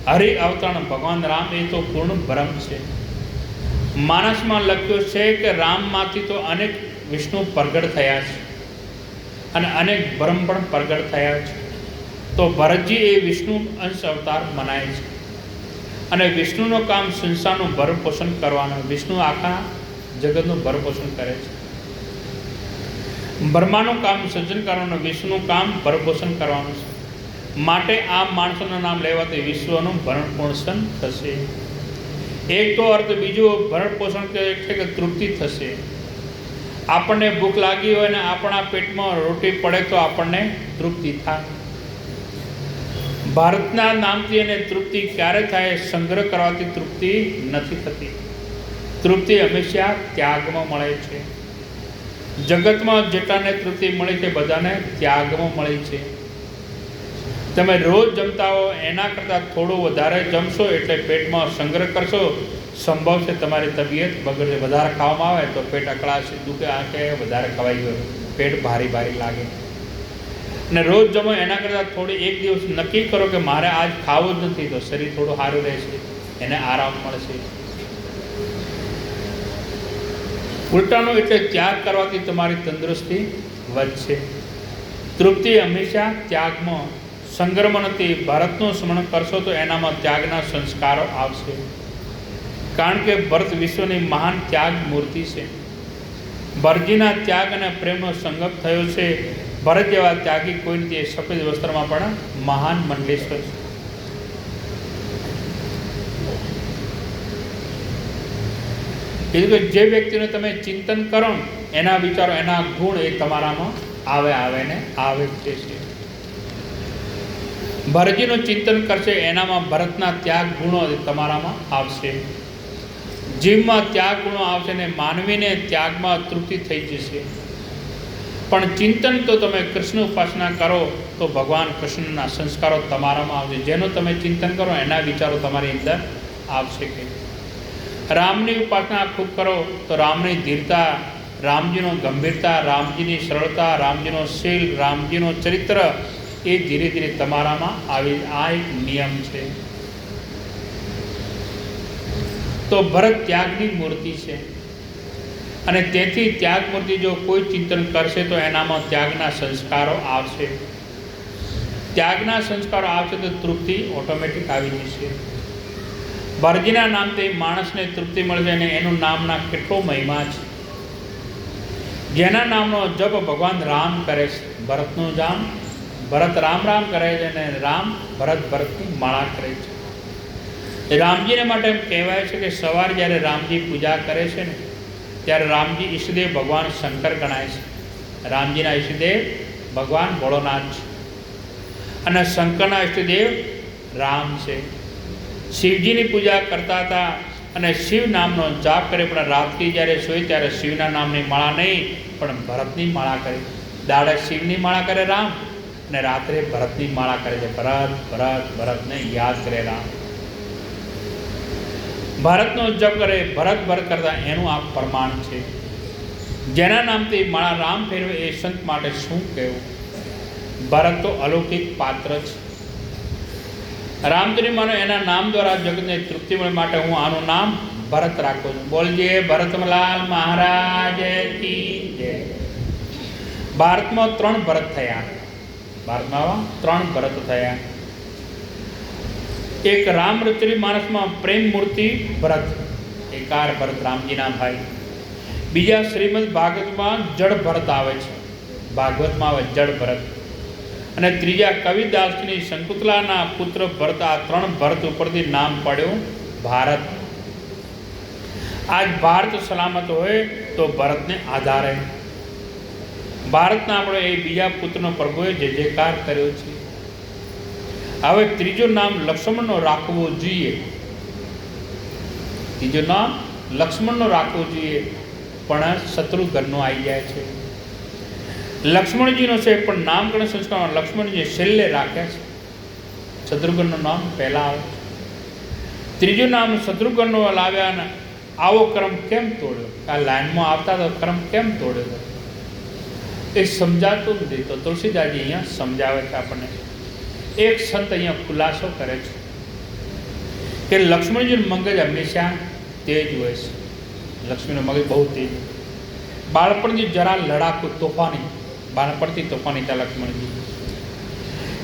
હરિ અવતાર ભગવાન રામ એ તો પૂર્ણ બ્રહ્મ છે. માનસમાં લખ્યું છે કે રામમાંથી તો અનેક વિષ્ણુ પ્રગટ થયા છે અને અનેક બ્રહ્મ પણ પ્રગટ થયા છે. તો ભરતજી એ વિષ્ણુ અંશ અવતાર મનાય છે અને વિષ્ણુનું કામ સંસારનું ભરણપોષણ કરવાનું. વિષ્ણુ આખા જગતનું ભરણપોષણ કરે છે. બ્રહ્માનું કામ સર્જન કરવાનું, વિષ્ણુનું કામ ભરણપોષણ કરવાનું છે. માટે આ માણસોનું નામ લેવાથી વિશ્વનું ભરણપોષણ થશે. એક તો અર્થ, બીજું ભરણપોષણ છે કે તૃપ્તિ થશે. આપણને ભૂખ લાગી હોય ને આપણા પેટમાં રોટી પડે તો આપણને તૃપ્તિ થાય. ભારતના નામથી એને તૃપ્તિ ક્યારે થાય? સંગ્રહ કરવાથી તૃપ્તિ નથી થતી. તૃપ્તિ હંમેશા ત્યાગમાં મળે છે. જગતમાં જેટલાને તૃપ્તિ મળી છે બધાને ત્યાગમાં મળી છે. તમે રોજ જમતા હો એના કરતાં થોડું વધારે જમશો એટલે પેટમાં સંગ્રહ કરશો, સંભવ છે તમારી તબિયત બગડશે. વધારે ખાવામાં આવે તો પેટ અકળાશે, દુખે, આંખે વધારે ખવાઈ ગયો, પેટ ભારી ભારી લાગે. અને રોજ જમો એના કરતાં થોડી એક દિવસ નક્કી કરો કે મારે આજ ખાવું જ નથી, તો શરીર થોડું સારું રહેશે, એને આરામ મળશે. ઉલટાનું એટલે ત્યાગ કરવાથી તમારી તંદુરસ્તી વધશે. તૃપ્તિ હંમેશા ત્યાગમાં, સંગ્રહમાં નથી. ભરતનું સ્મરણ કરશો તો એનામાં ત્યાગના સંસ્કારો આવશે. કારણ કે ભરત વિશ્વની મહાન ત્યાગ મૂર્તિ છે. ભરતજીના ત્યાગ અને પ્રેમનો સંગમ થયો છે. ભરત જેવા ત્યાગી કોઈ નથી. સફેદ વસ્ત્રમાં પણ મહાન મંડલેશ્વર છે. કીધું કે જે વ્યક્તિને તમે ચિંતન કરો એના વિચારો, એના ગુણ એ તમારામાં આવે ને આવે જ છે. ભરતજીનું ચિંતન કરશે એનામાં ભરતના ત્યાગ ગુણો તમારામાં આવશે. જીવમાં ત્યાગ ગુણો આવશે ને માનવીને ત્યાગમાં તૃપ્તિ થઈ જશે. પણ ચિંતન તો તમે કૃષ્ણ ઉપાસના કરો તો ભગવાન કૃષ્ણના સંસ્કારો તમારામાં આવશે. જેનું તમે ચિંતન કરો એના વિચારો તમારી અંદર આવશે. કે રામની ઉપાસના ખૂબ કરો તો રામની ધીરતા, રામજીનો ગંભીરતા, રામજીની સરળતા, રામજીનો શીલ, રામજીનો ચરિત્ર એ ધીરે ધીરે તમારામાં આવી. આ એક નિયમ છે. તો ભરત ત્યાગની મૂર્તિ છે અને તેથી ત્યાગ મૂર્તિ જો કોઈ ચિંતન કરશે તો એનામાં ત્યાગના સંસ્કારો આવશે. ત્યાગના સંસ્કારો આવશે તો તૃપ્તિ ઓટોમેટિક આવી જશે. ભરતજીના નામથી માણસને તૃપ્તિ મળશે અને એનું નામના કેટલો મહિમા છે. જેના નામનો જપ ભગવાન રામ કરે છે, ભરતનું જામ ભરત રામ રામ કરે છે અને રામ ભરતની માળા કરે છે. રામજીને માટે એમ કહેવાય છે કે સવારે જ્યારે રામજી પૂજા કરે છે ને ત્યારે રામજી ઈષ્ટદેવ ભગવાન શંકર ગણાય છે. રામજીના ઈષ્ટદેવ ભગવાન ભોળોનાથ છે અને શંકરના ઈષ્ટદેવ રામ છે. શિવજીની પૂજા કરતા હતા અને શિવ નામનો જાપ કરે, પણ રાત્રિ જ્યારે સોય ત્યારે શિવના નામની માળા નહીં પણ ભરતની માળા કરે. દાડે શિવની માળા કરે રામ અને રાત્રે ભરતની માળા કરે છે. ભરતને યાદ કરે રામ. ભરતનો જપ કરે, ભરત કરતા એનું આ પ્રમાણ છે. જેના નામથી માળા રામ ફેરવે એ સંત માટે શું કહેવું. ભરત તો અલૌકિક પાત્ર છે. રામજી માનો એના નામ દ્વારા જગતને તૃપ્તિ મળે માટે હું આનું નામ ભરત રાખું છું. બોલજે ભરતલાલ મહારાજ કી જય. ભારતમાં 3 ભરત થયા. ભારતમાં 3 ભરત થયા. એક રામચરિતમાનસમાં પ્રેમ મૂર્તિ ભરત, એકાર ભરત રામજીના ભાઈ. બીજા શ્રીમદ ભાગવતમાં જડ ભરત આવે છે, ભાગવતમાં આવે જડ ભરત. અને ત્રીજા કવિદાસની શંકુતલાના પુત્ર ભરત. આ 3 ભરત ઉપરથી નામ પડ્યું ભારત. આજ ભારત સલામત હોય તો ભરતને આધારે. ભારતના આપણે એ બીજા પુત્રનો પ્રભુએ જય જયકાર કર્યો છે. હવે ત્રીજું નામ લક્ષ્મણનો રાખવું જોઈએ. ત્રીજું નામ લક્ષ્મણનો રાખવું જોઈએ પણ શત્રુઘ્નનો આવી જાય છે. લક્ષ્મણજીનો છે પણ નામકરણ સંસ્કારમાં લક્ષ્મણજી છેલ્લે રાખ્યા છે. શત્રુઘ્નનું નામ પહેલાં આવે. ત્રીજું નામ શત્રુઘ્નનો લાવ્યા આવો ક્રમ કેમ તોડ્યો? આ લાઈનમાં આવતા તો ક્રમ કેમ તોડ્યો? એ સમજાતું નથી. તો તુલસીદાસજી અહીંયા સમજાવે છે આપણને. એક સંત અહીંયા ખુલાસો કરે છે કે લક્ષ્મણજીનું મગજ હંમેશા તેજ હોય છે. લક્ષ્મીનું મગજ બહુ તેજ. બાળપણથી જરા લડાકુ તોફાની, બાળપણથી તોફાની હતા લક્ષ્મણજી.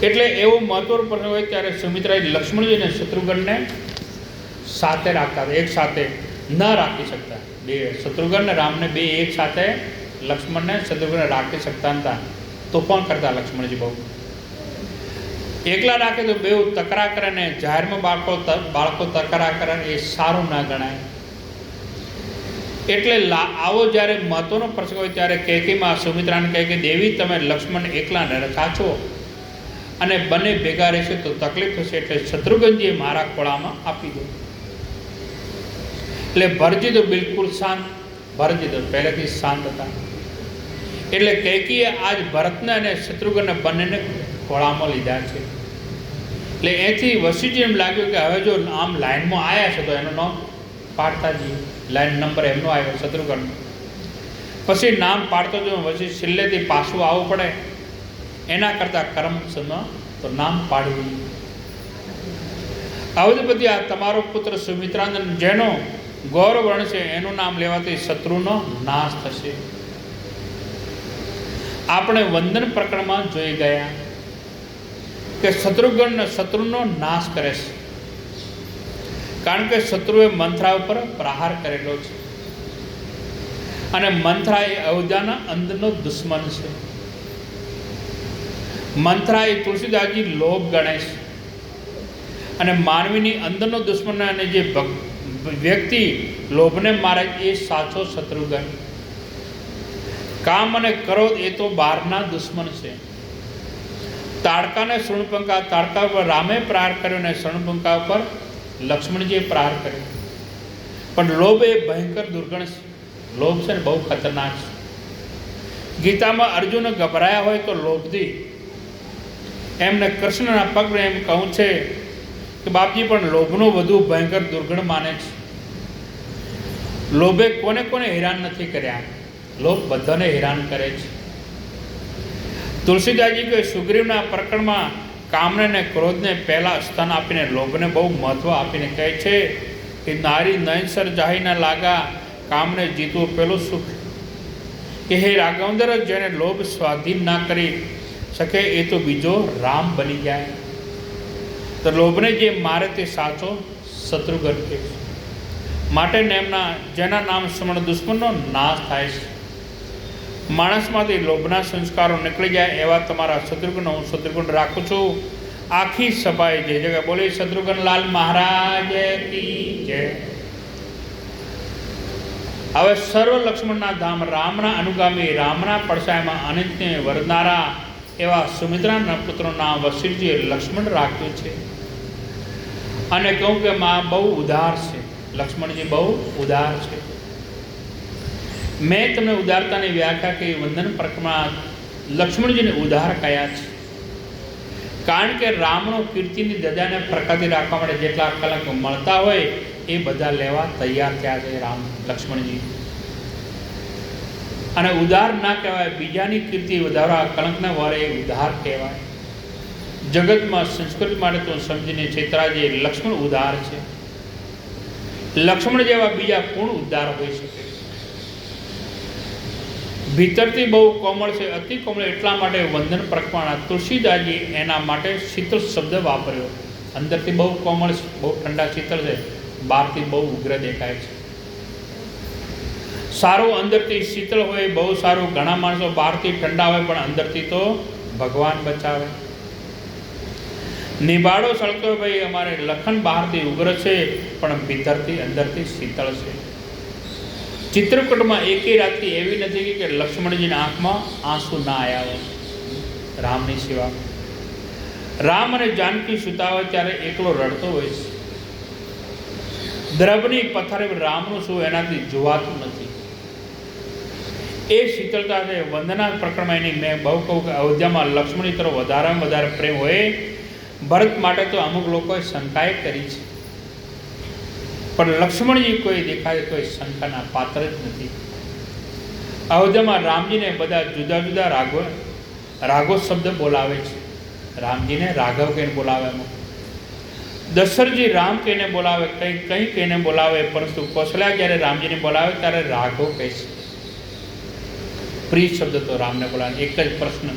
એટલે એવો મહત્વનો પ્રસંગ હોય ત્યારે સુમિત્રાએ લક્ષ્મણજી અને શત્રુઘ્નને સાથે રાખતા હતા, એક સાથે ન રાખી શકતા. બે શત્રુઘ્ન અને રામને બે એક સાથે લક્ષ્મણને શત્રુઘ્નને રાખી શકતા હતા. તોફાન કરતા લક્ષ્મણજી બહુ. એકલા રાખે તો બેઉ તકરાર કરે ને જાહેરમાં બાળકો તકરાર કરે એ સારું ના ગણાય. એટલે આવો જ્યારે મહત્વનો પ્રસંગ હોય ત્યારે કૈકેયીમાં સુમિત્રાને કહે કે દેવી તમે લક્ષ્મણ એકલાને સાચો અને બંને ભેગા રહેશે તો તકલીફ થશે, એટલે શત્રુઘ્નજીએ મારા ખોળામાં આપી દો. એટલે ભરતજી તો બિલકુલ શાંત. ભરતજી તો પહેલેથી શાંત હતા. એટલે કૈકેયીએ આજ ભરતને અને શત્રુઘ્નને બંનેને ખોળામાં લીધા છે. એટલે એથી વશિષ્ઠજીને એમ લાગ્યું કે હવે જો આમ લાઈનમાં આવ્યા છે તો એનું નામ પાડતા જઈએ. લાઈન નંબર એમનો આવ્યો શત્રુઘ્ન. પછી નામ પાડતો જો વશિષ્ઠ છેલ્લેથી પાછું આવવું પડે એના કરતાં કર્મમાં તો નામ પાડવું. અવધપતિ આ તમારો પુત્ર સુમિત્રાનંદ જેનો ગૌરવ વર્ણ છે એનું નામ લેવાથી શત્રુનો નાશ થશે. આપણે વંદન પ્રકરણમાં જોઈ ગયા કે શત્રુનો નાશ કરે છે, કારણ કે શત્રુએ મંથરા ઉપર પ્રહાર કરેલો છે અને મંથરા એ અયોધ્યાના અંદરનો દુશ્મન છે. મંથરા એ તુલસીદાસજી લોભ ગણે છે અને માનવીની અંદરનો દુશ્મન અને જે વ્યક્તિ લોભને મારે એ સાચો શત્રુઘ્ન. કામ અને ક્રોધ એ તો બહારના દુશ્મન છે. તાડકાને શૃણપંખા, તાડકા ઉપર રામે પ્રહાર કર્યો અને શૃણપંખા ઉપર લક્ષ્મણજીએ પ્રહાર કર્યો. પણ લોભ એ ભયંકર દુર્ગણ છે. લોભ છે ને બહુ ખતરનાક છે. ગીતામાં અર્જુન ગભરાયા હોય તો લોભથી એમને કૃષ્ણના પગને એમ કહું છે કે બાપજી પણ લોભનો વધુ ભયંકર દુર્ગણ માને છે. લોભે કોને કોને હેરાન નથી કર્યા, લોભ બધાને હેરાન કરે છે. તુલસીદાસજી કે સુગ્રીવના પ્રકરણમાં કામને અને ક્રોધને પહેલાં સ્થાન આપીને લોભને બહુ મહત્ત્વ આપીને કહે છે કે નારી નયનસર જાહી ન લાગા, કામને જીતવું પેલું સુખ. કે હે રાઘવેન્દ્ર, જેને લોભ સ્વાધીન ના કરી શકે એ તો બીજો રામ બની જાય. તો લોભને જે મારે તે સાચો શત્રુઘ્ન છે. માટે એમના જેના નામ સ્મરણ દુશ્મનનો નાશ થાય છે. માણસમાંથી લોભના સંસ્કારો નીકળી જાય એવા તમારા શત્રુઘ્ન હું શત્રુઘ્ન રાખું છું. આખી સભાએ જે જગ્યાએ બોલી શત્રુઘ્નલાલ મહારાજ કી જય. હવે સર્વ લક્ષ્મણના ધામ, રામના અનુગામી, રામના પડછાયામાં અનિત્ય વરનારા એવા સુમિત્રાના પુત્રનું નામ વશિષ્ઠજીએ લક્ષ્મણ રાખ્યું છે. અને કહું કે માં બહુ ઉદાર છે, લક્ષ્મણજી બહુ ઉદાર છે. મેં તમને ઉદારતાની વ્યાખ્યા કરી વંદન પ્રકરણમાં લક્ષ્મણજીને ઉદાર કયા છે, કારણ કે રામનો કીર્તિની ધજાને પ્રકાશિત રાખવા માટે જેટલા કલંક મળતા હોય એ બધા લેવા તૈયાર થયા છે રામ લક્ષ્મણજી. અને ઉદાર ના કહેવાય, બીજાની કીર્તિ વધારવા કલંકના વારે એ ઉદાર કહેવાય. જગતમાં સંસ્કૃતિ માટે તો સમજીને છેતરાજે લક્ષ્મણ ઉદાર છે. લક્ષ્મણ જેવા બીજા કોણ ઉદાર હોઈ શકે? ભીતરથી બહુ કોમળ છે, અતિ કોમળ. એટલા માટે વંદન પ્રકરણમાં તુલસીદાસજી એના માટે શીતળ શબ્દ વાપર્યો. અંદરથી બહુ કોમળ છે, બહુ ઠંડા શીતળ છે, બહારથી બહુ ઉગ્ર દેખાય છે. સારું અંદરથી શીતળ હોય બહુ સારું. ઘણા માણસો બહારથી ઠંડા હોય પણ અંદરથી તો ભગવાન બચાવે. નિભાડો સળતો ભાઈ અમારે લખન બહારથી ઉગ્ર છે પણ ભીતરથી અંદરથી શીતળ છે. ચિત્રકૂટમાં એકે રાતથી એવી નથી કે લક્ષ્મણજીના આંખમાં આંસુ ના આવ્યા હોય રામની સેવા. રામ અને જાનકી સુતા હોય ત્યારે એકલો રડતો હોય છે. દ્રવની પથારી રામનું શું એનાથી જોવાતું નથી. એ શીતળતા છે. વંદના પ્રકરણમાં એની મેં બહુ કહું કે અયોધ્યામાં લક્ષ્મણની તરફ વધારેમાં વધારે પ્રેમ હોય. ભરત માટે તો અમુક લોકોએ શંકાએ કરી છે પણ લક્ષ્મણજી કોઈ દેખાય કોઈ શંકાના પાત્ર જ નથી. અયોધ્યામાં રામજીને બધા જુદા જુદા રાઘો શબ્દ બોલાવે છે. રામજીને રાઘવ કહીને બોલાવે, દશરથજી રામ કહીને બોલાવે, કંઈ કહીને બોલાવે, પરંતુ કૌશલ્યા જ્યારે રામજીને બોલાવે ત્યારે રાઘવ કહે છે. પ્રિય શબ્દ તો રામને બોલાવે. એક જ પ્રશ્ન,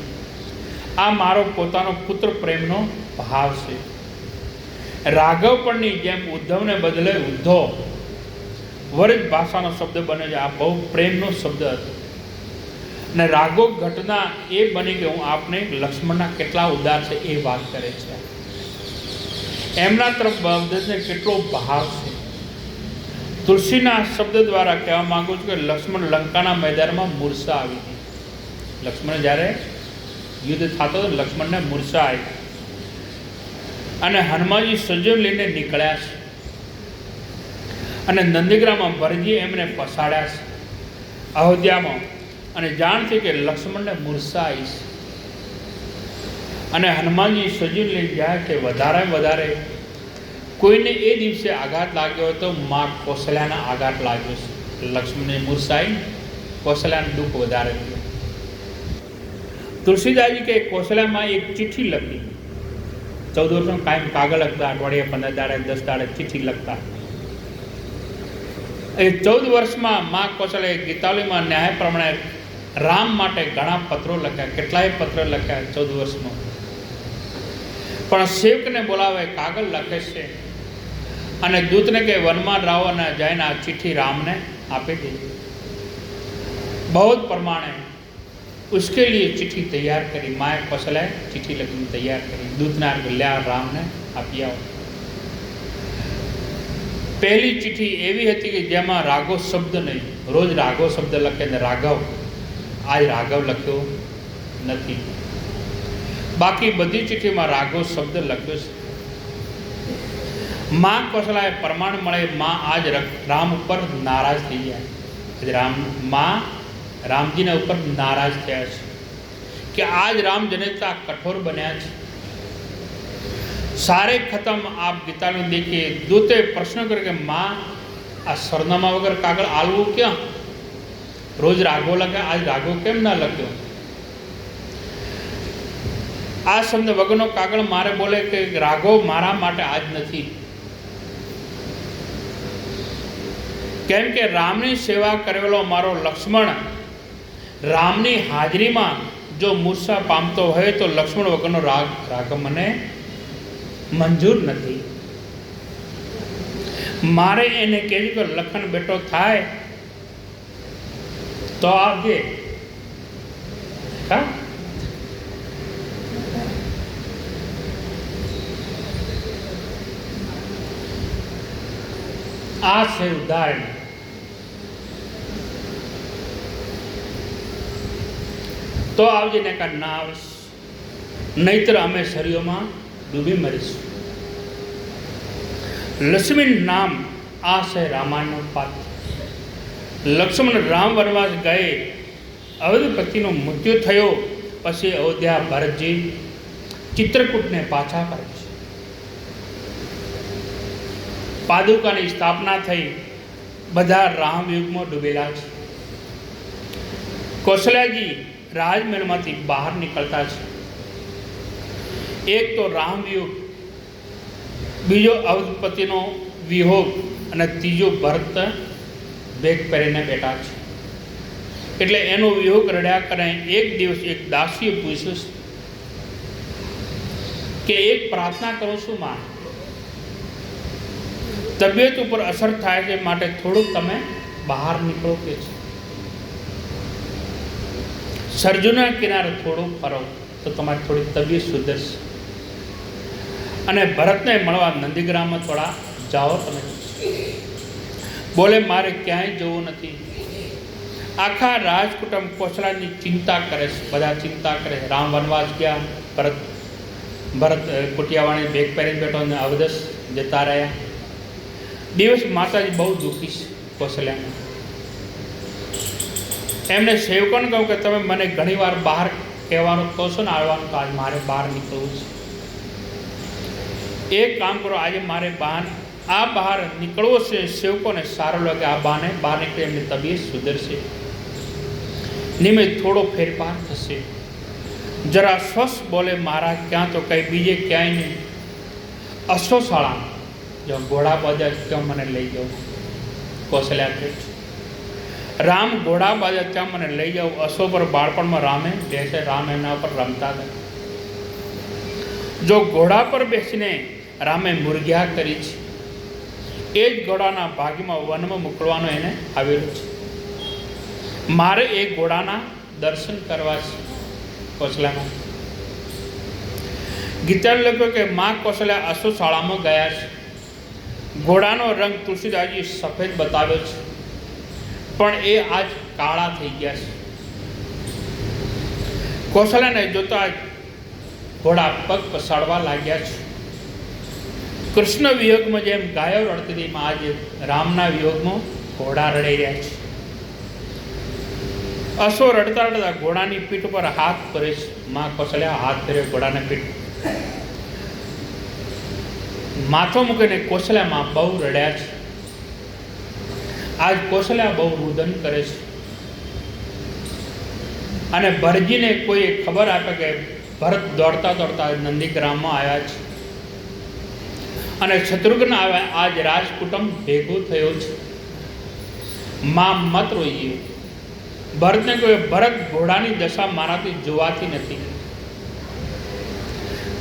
આ મારો પોતાનો પુત્ર પ્રેમનો ભાવ છે. રાઘવ પણની જેમ ઉદ્ધવને બદલે ઉદ્ધવ વરજ ભાષાનો શબ્દ બને છે. આ બહુ પ્રેમનો શબ્દ હતો. અને રાઘવ ઘટના એ બની કે હું આપને લક્ષ્મણના કેટલા ઉદાર છે એ વાત કરે છે. એમના તરફ બધાને કેટલો ભાવ છે. તુલસીના શબ્દ દ્વારા કહેવા માંગુ છું કે લક્ષ્મણ લંકાના મેદાનમાં મૂર્છા આવી હતી. લક્ષ્મણ જ્યારે યુદ્ધ થતો હતો લક્ષ્મણને મૂર્છા આવી અને હનુમાનજી સજ્જન લઈને નીકળ્યા છે અને નંદીગ્રામમાં ભરજી એમને પસાડ્યા છે અયોધ્યામાં, અને જાણથી કે લક્ષ્મણને મૂર્છા આવી છે. અને હનુમાનજી સજ્જન લઈને જાય કે વધારે કોઈને એ દિવસે આઘાત લાગ્યો હતો, માં કૌશલ્યાના આઘાત લાગ્યો છે. લક્ષ્મણને મૂર્છા આવી, કૌશલ્યાનું દુઃખ વધારે થયું. તુલસીદાસજી કે કૌશલ્યામાં એક ચિઠ્ઠી લખી. 14 વર્ષમાં કાયમ કાગળ લખતા, અઠવાડિયે 15 દાડે 10 દાડે ચિઠ્ઠી લખતા. એ 14 વર્ષમાં માં કૌશલ્યાએ ગીતાવલીમાં ન્યાય પ્રમાણે રામ માટે ઘણા પત્રો લખ્યા, કેટલાય પત્ર લખ્યા 14 વર્ષમાં. પણ સેવકને બોલાવે, કાગળ લખે છે અને દૂતને કે વનમાં રાવ અને જઈને આ ચિઠ્ઠી રામને આપી દીધી. બહુ જ પ્રમાણે उसके लिए चिट्ठी तैयार करी. माए कौशल्याए चिट्ठी लखीने तैयार करी, दूतना ल्या राમને આપી આવો. પહેલી ચિઠ્ઠી એવી હતી કે જેમાં રાઘવ શબ્દ નહીં. રોજ રાઘવ શબ્દ લખે ને રાઘવ, આજ રાઘવ લખ્યો નથી. બાકી બધી ચિઠ્ઠીમાં રાઘવ શબ્દ લખ્યો છે. માં કૌશલ્યાએ પ્રમાણ મળે, માં આજ રામ ઉપર નારાજ થઈ ગયા. માં રામજીના ઉપર નારાજ થયા છે કે આજ રામ જનેતા કઠોર બન્યા છે. सारे खत्म आप गीता में देखिए. दूते प्रश्न करके माँ आ सरनामा वगैरह कागल आलू क्या रोज राघव लगे, आज राघव केम ना लग्यो. आ शब्द वगरनो कागल मारे बोले कि राघव मारा माटे आज नहीं, केम के रामनी सेवा करेलो मारो लक्ष्मण रामनी हाजरी में जो मूर्छा पामतो है तो लक्ष्मण वगरनो राघव मने मंजूर नहीं. मारे एने कही कि लखन बेटो थाय तो आगे आ से उदाहरण. तो आवजे ने का ना आविश, नहींतर अमे शरीरों में डूबी मरीશું. लक्ष्मण नाम आ से रामायण पात्र. लक्ष्मण राम वनवास गए, अवधपति मृत्यु थयो पछी अयोध्या भरतजी चित्रकूट ने पाछा करे. पादुका की स्थापना थई, बधा रामयुग में डूबेला छे. कौशल्याजी राजमहल में बहार निकलता है. एक तो रामवियोग, बीजो अवधपति वियोग और तीजो भरत बेग पहरीने बैठा है. एटले एनो वियोग रड्या करे. एक दिवस एक दासीए पूछ्यु कि एक प्रार्थना करो छू मां, तबियत पर असर थाय छे माटे थोड़ुंक तमे बहार निकळो के छे. सरजूना किनारे थोड़ो फरो तो तमारी थोड़ी तबियत सुधरशे. अने भरत ने मळवा नंदीग्राम में थोड़ा जाओ तमे. बोले मारे क्यांय जवुं नथी. आखा राजकुटुंब कौशल्यानी चिंता करे, बधा चिंता करे. राम वनवास गया, भरत कुटियावाणी बेग पहरीने बैठो ने अवधस जता रह्या. दिवस माताजी बहु दुखी छे. कौशल्याने एमने सेवकोने कहूं कि तमे मने घणी वार बहार कहेवानुं કહો છો ને આવવાનું, તો आज मारे बहार निकळવું છે. एक काम करो, आज मारे આ બહાર નીકળવો છે, સેવકોને સારો લાગે આ બાને બહાર નીકળે એમની તબિયત સુધરશે, નિમિત્ત થોડો ફેરફાર થશે, જરા સ્વસ્થ બોલે મહારાજ ક્યાં તો કંઈ બીજે ક્યાંય નહીં, અશ્વ શાળા જો ઘોડા બાજા ક્યાં મને લઈ જાઓ, કૌશલ્યા કહે છે રામ ઘોડા બાજા ત્યાં મને લઈ જાઓ, અશ્વ પર બાળપણમાં રામે બેસે, રામ એના પર રમતા હતા, જો ઘોડા પર બેસીને રામે મુરગિયા કરી છે, એ જ ઘોડાના ભાગ્યમાં વનમાં મોકલવાનો એને આવેલો છે, મારે એ ઘોડાના દર્શન કરવા છે. કૌશલ્યામાં ગીતા લખ્યો કે માં કૌશલ્યા અશ્વ શાળામાં ગયા છે, ઘોડાનો રંગ તુલસીદાસજી સફેદ બતાવ્યો છે, પણ એ આજ કાળા થઈ ગયા છે. કૌશલ્યાને જોતા ઘોડા પગ પસાડવા લાગ્યા છે. કૃષ્ણ વિયોગમાં જેમ ગાયો રડતી હતી, આજે રામના વિયોગમાં ઘોડા રડી રહ્યા છે. અશ્વ રડતા રડતા ઘોડાની પીઠ પર હાથ કરે છે. માં કૌશલ્યા હાથ ફેર્યો ઘોડાને પીઠ, માથો મૂકીને કૌશલ્યામાં બહુ રડ્યા છે. આજ કૌશલ્યા બહુ રુદન કરે છે. અને ભરતજીને કોઈ ખબર આપે કે ભરત દોડતા દોડતા નંદીગ્રામમાં આવ્યા છે અને શત્રુઘ્ન આવ્યા, આજ રાજકુટુંબ ભેગું થયો છે. માં મત રોઈએ. ભરતને કહ્યું ભરત ઘોડાની દશા મારાથી જોવાતી નથી.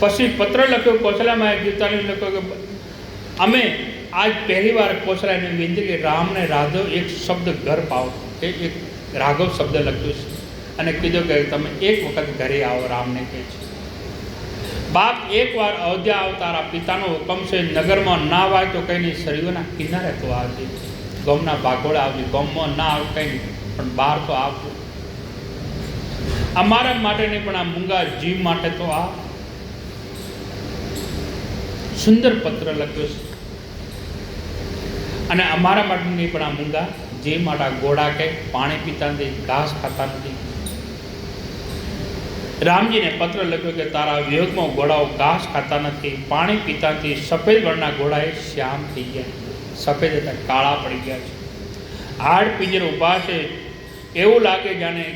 પછી પત્ર લખ્યો કૌશલ્યામાં ગીતાને લખ્યો કે અમે આજ પહેલી વાર કૌશલ્યાને વિનંતી કે રામને રાઘવ એક શબ્દ ઘર પાવો, એક રાઘવ શબ્દ લખ્યો છે અને કીધું કે તમે એક વખત ઘરે આવો. રામને કહે છે બાપ એકવાર અયોધ્યા આવ, તારા પિતાનો હુકમ છે, નગરમાં ના વાય તો કંઈ નહીં, સરયુના કિનારે તો આવજે, ગમના ભાગોળે આવજે, ગમમાં ના આવ કંઈ નહીં પણ બહાર તો આવજો, અમારા માટે નહીં પણ આ મૂંગા જીવ માટે તો આ. સુંદર પત્ર લખ્યો છે. અને અમારા માટે નહીં પણ આ મૂંગા જીવ માટે, ઘોડા કે પાણી પીતા નથી, ઘાસ ખાતા નથી. રામજીને પત્ર લખ્યો કે તારા વિયોગમાં ઘોડાઓ ઘાસ ખાતા નથી, પાણી પીતા નથી, સફેદ વર્ણના ઘોડા એ શ્યામ થઈ ગયા, સફેદ હતા કાળા પડી ગયા છે, હાડ પિંજર ઊભા છે, એવું લાગે જાણે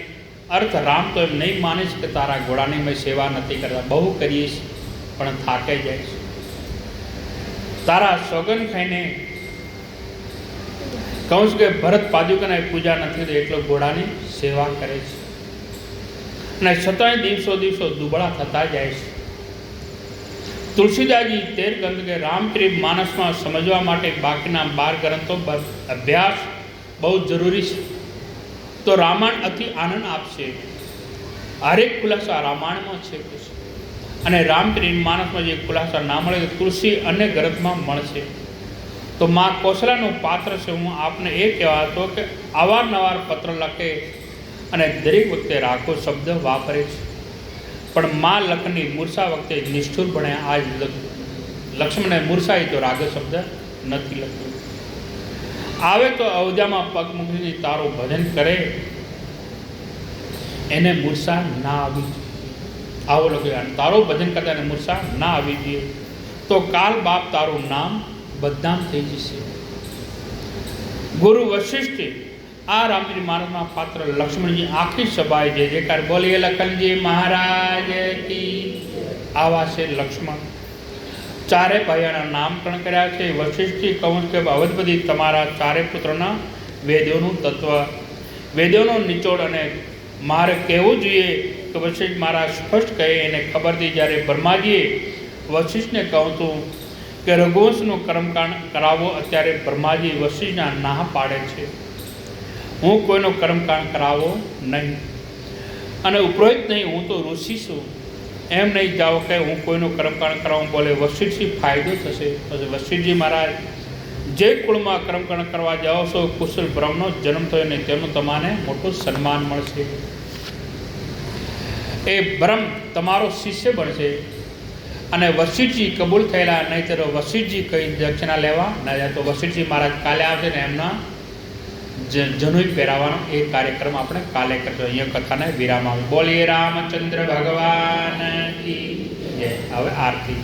અર્થ રામ તો એમ નહીં માનીશ કે તારા ઘોડાની મેં સેવા નથી કરતા, બહુ કરીએ છીએ પણ થાકે જાય છે, તારા સોગન ખાઈને કહું છું કે ભરત પાદુકાની પૂજા નથી તો એટલો ઘોડાની સેવા કરે છે અને છતાંય દિવસો દિવસો દુબળા થતા જાય છે. તુલસીદાસજી 13 ગ્રંથ કે રામચરિત માનસમાં સમજવા માટે બાકીના 12 ગ્રંથો અભ્યાસ બહુ જરૂરી છે. તો રામાયણ અતિ આનંદ આપશે. હરેક ખુલાસા રામાયણમાં છે અને રામચરિત માનસમાં જે ખુલાસા ના મળે તો તુલસી અન્ય ગ્રંથમાં મળશે. તો માં કૌશલ્યાનું પાત્ર છે. હું આપને એ કહેવા હતો કે અવારનવાર પત્ર લખે અને દરેક વખતે રાખો શબ્દ વાપરે છે, પણ માં લખની મૂર્છા વખતે નિષ્ઠુર બને. આજ લક્ષ્મણને મૂર્છાઈ તો રાઘવ શબ્દ નથી લખ્યો. આવે તો અયોધ્યામાં પગ મૂકીને તારું ભજન કરે, એને મૂર્છા ના આવી જોઈએ. આવો લખ્યું તારું ભજન કરતા એને મૂર્છા ના આવી જોઈએ તો કાલ બાપ તારું નામ બદનામ થઈ જશે. ગુરુ વશિષ્ઠ આ રામજી મહારાજના પાત્ર લક્ષ્મણજી આખી સભાએ જે જેકાર બોલીએ લખનજી મહારાજ કી. આવા છે લક્ષ્મણ. ચારે ભાઈઓના નામકરણ કર્યા છે. વશિષ્ઠજી કહું કે અવધપતિ તમારા ચારે પુત્રોના વેદોનું તત્વ, વેદોનો નિચોડ અને મારે કહેવું જોઈએ કે વશિષ્ઠ મારા સ્પષ્ટ કહે એને ખબર હતી. જ્યારે બ્રહ્માજીએ વશિષ્ઠને કહું હતું કે રઘુવંશનું કર્મકાંડ કરાવો, અત્યારે બ્રહ્માજી વશિષ્ઠના ના પાડે છે. હું કોઈનો કર્મકાંડ કરાવો નહીં અને ઉપરોહિત નહીં, હું તો ઋષિ છું, એમ નહીં જાઓ કે હું કોઈનું કર્મકાંડ કરાવું. બોલે વશિષ્ઠજી ફાયદો થશે. પછી વશિષ્ઠજી મહારાજ જે કુળમાં કર્મકાંડ કરવા જાઓ છો કુશલ બ્રહ્મનો જન્મ થયો ને તેનું તમને મોટું સન્માન મળશે. એ બ્રહ્મ તમારો શિષ્ય બનશે. અને વશિષ્ઠજી કબૂલ થયેલા નહીં તો વશિષ્ઠજી કઈ દક્ષિણા લેવા ના જાય તો વશિષ્ઠજી મહારાજ કાલે આવશે ને એમના જનોઈ પહેરાવાનો એ કાર્યક્રમ આપણે કાલે કરજો. અહીંયા કથાને વિરામ આવે. બોલીએ રામચંદ્ર ભગવાન કી જય. હવે આરતી.